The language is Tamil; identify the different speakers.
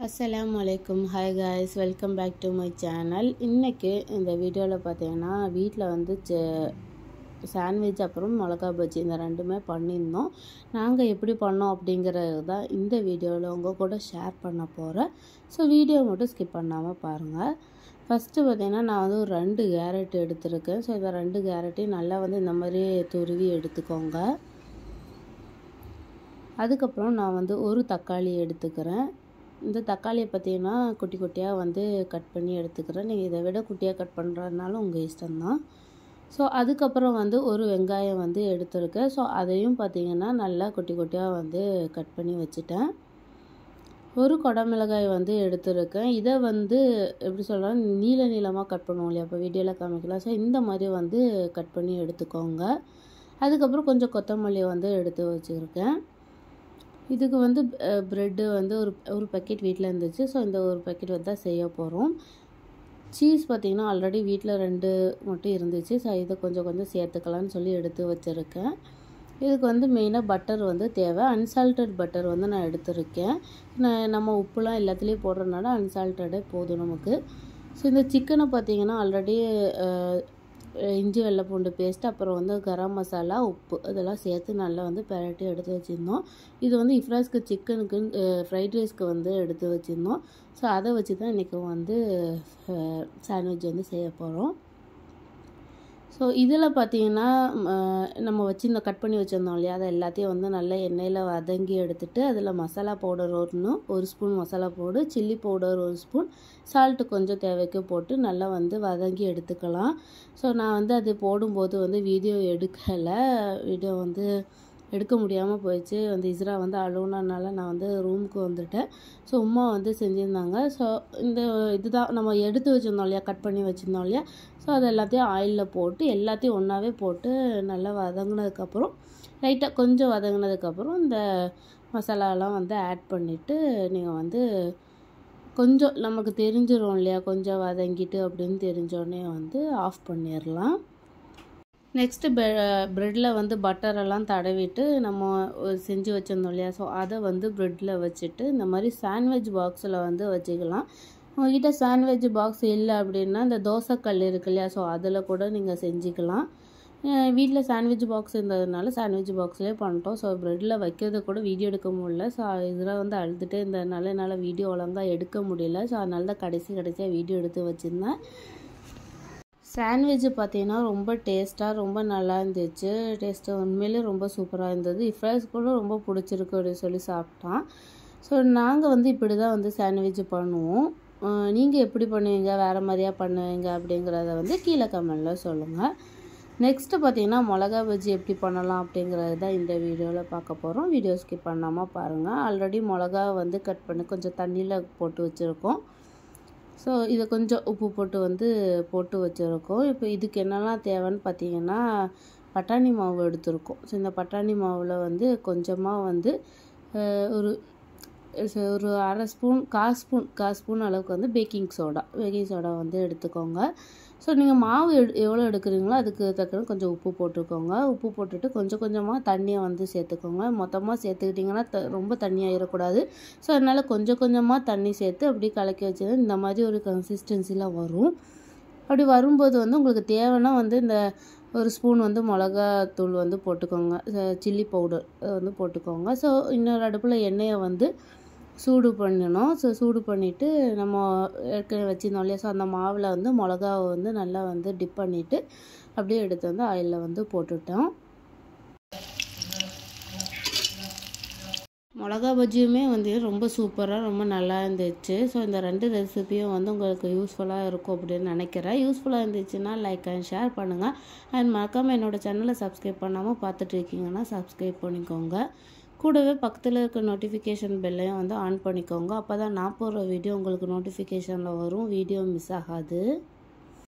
Speaker 1: Assalamualaikum. Hi guys, welcome back to my channel. இன்னைக்கு இந்த வீடியோவில் பார்த்தீங்கன்னா வீட்டில் வந்து சாண்ட்விச் அப்புறம் மிளகா பஜ்ஜி இந்த ரெண்டுமே பண்ணியிருந்தோம். நாங்கள் எப்படி பண்ணோம் அப்படிங்கிறது தான் இந்த வீடியோவில் உங்கள் கூட ஷேர் பண்ண போகிறேன். ஸோ வீடியோ மட்டும் ஸ்கிப் பண்ணாமல் பாருங்கள். ஃபஸ்ட்டு பார்த்தீங்கன்னா நான் வந்து ஒரு 2 கேரட் எடுத்திருக்கேன். ஸோ இந்த 2 கேரட்டையும் நல்லா வந்து இந்த மாதிரி துருவி எடுத்துக்கோங்க. அதுக்கப்புறம் நான் வந்து ஒரு தக்காளி எடுத்துக்கிறேன். இந்த தக்காளியை பார்த்தீங்கன்னா குட்டி குட்டியாக வந்து கட் பண்ணி எடுத்துக்கிறேன். நீங்கள் இதை விட குட்டியாக கட் பண்ணுறதுனால உங்கள் இஷ்டம்தான். ஸோ அதுக்கப்புறம் வந்து ஒரு வெங்காயம் வந்து எடுத்துருக்கேன். ஸோ அதையும் பார்த்தீங்கன்னா நல்லா குட்டி குட்டியாக வந்து கட் பண்ணி வச்சுட்டேன். ஒரு குடமிளகாய் வந்து எடுத்துருக்கேன். இதை வந்து எப்படி சொல்கிறேன், நீளமாக கட் பண்ணுவோம் இல்லையா, அப்போ வீடியோவில் காமிக்கலாம். ஸோ இந்த மாதிரி வந்து கட் பண்ணி எடுத்துக்கோங்க. அதுக்கப்புறம் கொஞ்சம் கொத்தமல்லி வந்து எடுத்து வச்சுருக்கேன். இதுக்கு வந்து ப்ரெட்டு வந்து ஒரு பேக்கெட் வீட்டில் இருந்துச்சு. ஸோ இந்த ஒரு பேக்கெட் வந்து தான் செய்ய போகிறோம். சீஸ் பார்த்திங்கன்னா ஆல்ரெடி வீட்டில் 2 மட்டும் இருந்துச்சு. ஸோ இதை கொஞ்சம் சேர்த்துக்கலான்னு சொல்லி எடுத்து வச்சுருக்கேன். இதுக்கு வந்து மெயினாக பட்டர் வந்து தேவை. அன்சால்டட் பட்டர் வந்து நான் எடுத்திருக்கேன். நம்ம உப்புலாம் எல்லாத்துலேயும் போடுறதுனால அன்சால்டடே போதும் நமக்கு. ஸோ இந்த சிக்கனை பார்த்திங்கன்னா ஆல்ரெடி இஞ்சி வெள்ளை பூண்டு பேஸ்ட், அப்புறம் வந்து கரம் மசாலா, உப்பு இதெல்லாம் சேர்த்து நல்லா வந்து பெரட்டி எடுத்து வச்சுருந்தோம். இது வந்து இஃப்ராஸ்க்கு சிக்கனுக்கு ஃப்ரைட் ரைஸ்க்கு வந்து எடுத்து வச்சுருந்தோம். ஸோ அதை வச்சு தான் இன்றைக்கி வந்து சாண்ட்விச் வந்து செய்ய போகிறோம். ஸோ இதில் பார்த்திங்கன்னா நம்ம இந்த கட் பண்ணி வச்சுருந்தோம் இல்லையா, அதை எல்லாத்தையும் வந்து நல்லா எண்ணெயில் வதங்கி எடுத்துகிட்டு அதில் masala powder 1 spoon masala powder, chilli powder 1 spoon, salt கொஞ்சம் தேவைக்கு போட்டு நல்லா வந்து வதங்கி எடுத்துக்கலாம். ஸோ நான் வந்து அது போடும்போது வந்து வீடியோ வந்து எடுக்க முடியாமல் போயிடுச்சு. வந்து இஸ்ரா வந்து அழுவுனால நான் வந்து ரூமுக்கு வந்துட்டேன். ஸோ உமா வந்து செஞ்சுருந்தாங்க. ஸோ இதுதான் நம்ம எடுத்து வச்சுருந்தோம் இல்லையா, கட் பண்ணி வச்சுருந்தோம் இல்லையா. ஸோ அது எல்லாத்தையும் ஆயிலில் போட்டு எல்லாத்தையும் ஒன்றாவே போட்டு நல்லா வதங்கினதுக்கப்புறம் லைட்டாக கொஞ்சம் வதங்கினதுக்கப்புறம் இந்த மசாலாலாம் வந்து ஆட் பண்ணிவிட்டு நீங்கள் வந்து கொஞ்சம் நமக்கு தெரிஞ்சிடும் இல்லையா, கொஞ்சம் வதங்கிட்டு அப்படின்னு தெரிஞ்சோடனே வந்து ஆஃப் பண்ணிடலாம். நெக்ஸ்ட்டு ப்ரெட்டில் வந்து பட்டரெல்லாம் தடவிட்டு நம்ம செஞ்சு வச்சுருந்தோம் இல்லையா, ஸோ அதை வந்து ப்ரெட்டில் வச்சுட்டு இந்த மாதிரி சாண்ட்விச் பாக்ஸில் வந்து வச்சுக்கலாம். உங்கள்கிட்ட சாண்ட்விச் பாக்ஸ் இல்லை அப்படின்னா இந்த தோசைக்கல் இருக்கு இல்லையா, ஸோ அதில் கூட நீங்கள் செஞ்சுக்கலாம். வீட்டில் சாண்ட்விச் பாக்ஸ் இருந்ததுனால சாண்ட்விச் பாக்ஸ்லேயே பண்ணிட்டோம். ஸோ ப்ரெட்டில் வைக்கிறத கூட வீடியோ எடுக்க முடியல. ஸோ இதில் வந்து அழுதுகிட்டே இருந்ததுனால என்னால் வீடியோ ஒழுங்காக எடுக்க முடியல. ஸோ அதனால தான் கடைசியாக வீடியோ எடுத்து வச்சுருந்தேன். சாண்ட்விட்ச் பார்த்தீங்கன்னா ரொம்ப டேஸ்ட்டாக ரொம்ப நல்லா இருந்துச்சு. டேஸ்ட்டு உண்மையிலே ரொம்ப சூப்பராக இருந்தது. இஃப்ராஸ் கூட ரொம்ப பிடிச்சிருக்கு அப்படின்னு சொல்லி சாப்பிட்டான். ஸோ நாங்கள் வந்து இப்படி தான் வந்து சாண்ட்விட்ச் பண்ணுவோம். நீங்கள் எப்படி பண்ணுவீங்க, வேறு மாதிரியாக பண்ணுவீங்க அப்படிங்கிறத வந்து கீழே கமெண்டில் சொல்லுங்கள். நெக்ஸ்ட்டு பார்த்தீங்கன்னா மிளகா பஜ்ஜி எப்படி பண்ணலாம் அப்படிங்கிறது தான் இந்த வீடியோவில் பார்க்க போகிறோம். வீடியோ ஸ்கிப் பண்ணாமல் பாருங்கள். ஆல்ரெடி மிளகா வந்து கட் பண்ணி கொஞ்சம் தண்ணியில் போட்டு வச்சுருக்கோம். ஸோ இதை கொஞ்சம் உப்பு போட்டு வச்சுருக்கோம். இப்போ இதுக்கு என்னெல்லாம் தேவைன்னு பார்த்தீங்கன்னா பட்டாணி மாவு எடுத்துருக்கோம். ஸோ இந்த பட்டாணி மாவில் வந்து கொஞ்சமாக வந்து ஒரு 1/2 ஸ்பூன் 1/4 ஸ்பூன் அளவுக்கு வந்து பேக்கிங் சோடா வந்து எடுத்துக்கோங்க. ஸோ நீங்கள் மாவு எவ்வளோ எடுக்கிறீங்களோ அதுக்கு தக்கன கொஞ்சம் உப்பு போட்டுக்கோங்க. உப்பு போட்டுட்டு கொஞ்சமாக தண்ணியை வந்து சேர்த்துக்கோங்க. மொத்தமாக சேர்த்துக்கிட்டிங்கன்னா ரொம்ப தண்ணியாகிடக்கூடாது. ஸோ அதனால் கொஞ்சமாக தண்ணி சேர்த்து அப்படி கலக்கி வச்சு இந்த மாதிரி ஒரு கன்சிஸ்டன்சியில் வரும். அப்படி வரும்போது வந்து உங்களுக்கு தேவைன்னா வந்து இந்த 1 ஸ்பூன் வந்து மிளகாத்தூள் வந்து போட்டுக்கோங்க, சில்லி பவுடர் வந்து போட்டுக்கோங்க. ஸோ இன்னொரு அடுப்பில் எண்ணெயை வந்து சூடு பண்ணணும். ஸோ சூடு பண்ணிவிட்டு நம்ம ஏற்கனவே வச்சுருந்தோம் இல்லையா, ஸோ அந்த மாவில் வந்து மிளகாவை வந்து நல்லா வந்து டிப் பண்ணிவிட்டு அப்படியே எடுத்து வந்து ஆயிலில் வந்து போட்டுட்டோம். மிளகா பஜ்ஜியுமே வந்து ரொம்ப சூப்பராக ரொம்ப நல்லா இருந்துச்சு. ஸோ இந்த 2 ரெசிபியும் வந்து உங்களுக்கு யூஸ்ஃபுல்லாக இருக்கும் அப்படின்னு நினைக்கிறேன். யூஸ்ஃபுல்லாக இருந்துச்சுன்னா லைக் அண்ட் ஷேர் பண்ணுங்கள். அண்ட் மறக்காமல் என்னோடய சேனலை சப்ஸ்கிரைப் பண்ணாமல் பார்த்துட்டு இருக்கீங்கன்னா சப்ஸ்கிரைப் பண்ணிக்கோங்க. கூடவே பக்கத்தில் இருக்க நோட்டிஃபிகேஷன் பெல்லையும் வந்து ஆன் பண்ணிக்கோங்க. அப்போ தான் நான் போடுற வீடியோ உங்களுக்கு நோட்டிஃபிகேஷனில் வரும், வீடியோ மிஸ் ஆகாது.